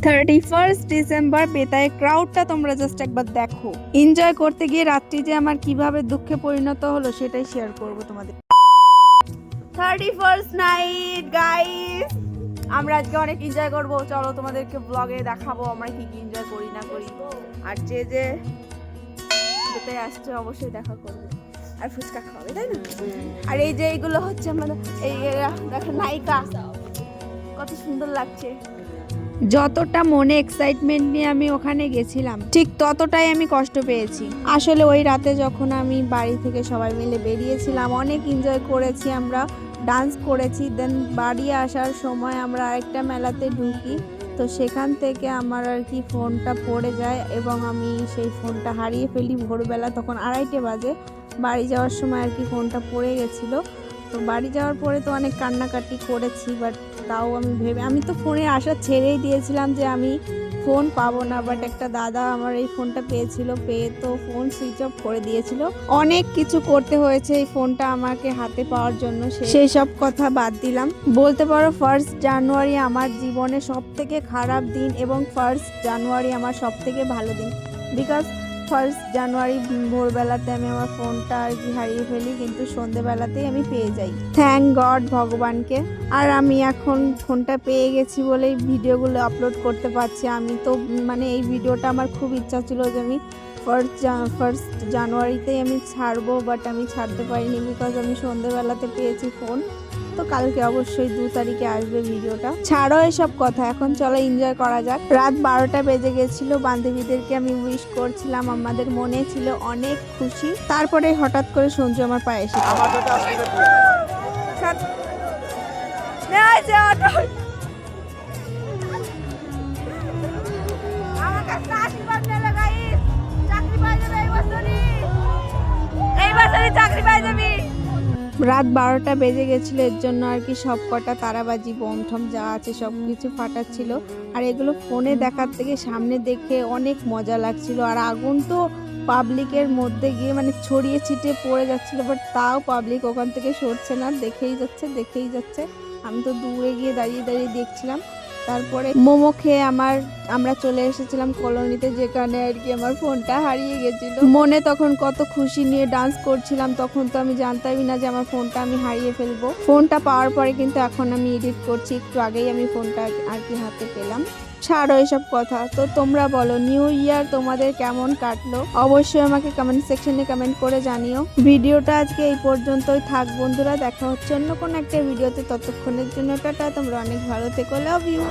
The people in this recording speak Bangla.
31 ডিসেম্বর বেতায় ক্রাউডটা তোমরা জাস্ট একবার দেখো। এনজয় করতে গিয়ে রাত্রি যে আমার কিভাবে দুঃখে পরিণত হলো সেটাই শেয়ার করব তোমাদের। 31st নাইট গাইস, আমরা আজকে অনেক এনজয় করব। চলো তোমাদেরকে ব্লগে দেখাবো আমরা কি কি এনজয় করি না করি। আর যে যে বেতায় আসছে অবশ্যই দেখা করবে আর ফুচকা খাওয়াবে, তাই না? আর এই যে এইগুলো হচ্ছে আমাদের এই দেখো নায়িকা, কত সুন্দর লাগছে। যতটা মনে এক্সাইটমেন্ট নিয়ে আমি ওখানে গেছিলাম ঠিক ততটাই আমি কষ্ট পেয়েছি। আসলে ওই রাতে যখন আমি বাড়ি থেকে সবাই মিলে বেরিয়েছিলাম অনেক এনজয় করেছি, আমরা ডান্স করেছি। দেন বাড়ি আসার সময় আমরা আরেকটা মেলাতে ঢুকি, তো সেখান থেকে আমার আর কি ফোনটা পড়ে যায় এবং আমি সেই ফোনটা হারিয়ে ফেলি ভোরবেলা, তখন 2:30 বাজে। বাড়ি যাওয়ার সময় আর কি ফোনটা পড়ে গেছিলো। তো বাড়ি যাওয়ার পরে তো অনেক কান্নাকাটি করেছি, বাট তাও আমি তো ফোনে আশা ছেড়েই দিয়েছিলাম যে আমি ফোন পাবো না। বাট একটা দাদা আমার এই ফোনটা পেয়েছিল, পেয়ে তো ফোন সুইচ অফ করে দিয়েছিল। অনেক কিছু করতে হয়েছে এই ফোনটা আমাকে হাতে পাওয়ার জন্য, সেই সব কথা বাদ দিলাম। বলতে পারো 1 জানুয়ারি আমার জীবনে সব থেকে খারাপ দিন এবং 1 জানুয়ারি আমার সব থেকে ভালো দিন। বিকজ 1 জানুয়ারি ভোরবেলাতে আমি আমার ফোনটা আর কি হারিয়ে ফেলি, কিন্তু সন্ধেবেলাতেই আমি পেয়ে যাই। থ্যাংক গড ভগবানকে। আর আমি এখন ফোনটা পেয়ে গেছি বলেই ভিডিওগুলো আপলোড করতে পারছি। আমি তো মানে এই ভিডিওটা আমার খুব ইচ্ছা ছিল যে আমি 1 জানুয়ারিতেই আমি ছাড়বো, বাট আমি ছাড়তে পারিনি বিকজ আমি সন্ধেবেলাতে পেয়েছি ফোন। তো কালকে অবশ্যই 2 তারিখে আসবে ভিডিওটা। ছাড়ো এসব কথা, এখন চলো এনজয় করা যাক। রাত 12টা বেজে গেছিল, বান্ধবীদেরকে আমি উইশ করছিলাম, আমাদের মনে ছিল অনেক খুশি। তারপরে হঠাৎ করে সঞ্জু আমার পায়ে এসে চাকরি পাই যাবি। রাত 12টা বেজে গেছিল, এর জন্য আর কি সব কটা তারাবাজি বোম ঠম যা আছে সব কিছু ফাটাচ্ছিল। আর এগুলো ফোনে দেখার থেকে সামনে দেখে অনেক মজা লাগছিল। আর আগুন তো পাবলিকের মধ্যে গিয়ে মানে ছড়িয়ে ছিটিয়ে পড়ে যাচ্ছিল, বাট তাও পাবলিক ওখান থেকে সরছে না, দেখেই যাচ্ছে। আমি তো দূরে গিয়ে দাঁড়িয়ে দেখছিলাম। তারপরে মোমো খেয়ে আমরা চলে এসেছিলাম কলোনিতে, যেখানে আর কি আমার ফোনটা হারিয়ে গেছিল। মনে তখন কত খুশি নিয়ে ডান্স করছিলাম, তখন তো আমি জানতামই না যে আমার ফোনটা আমি হারিয়ে ফেলবো। ফোনটা পাওয়ার পরে কিন্তু এখন আমি এডিট করছি, একটু আগেই আমি ফোনটা আর কি হাতে পেলাম। ছাড়ো এসব কথা। তো তোমরা বলো নিউ ইয়ার তোমাদের কেমন কাটলো, অবশ্যই আমাকে কমেন্ট সেকশনে কমেন্ট করে জানিও। ভিডিওটা আজকে এই পর্যন্তই থাক বন্ধুরা, দেখা হচ্ছে অন্য কোনো একটা ভিডিওতে। ততক্ষণের জন্য টাটা, তোমরা অনেক ভালো থেকো, লাভ ইউ।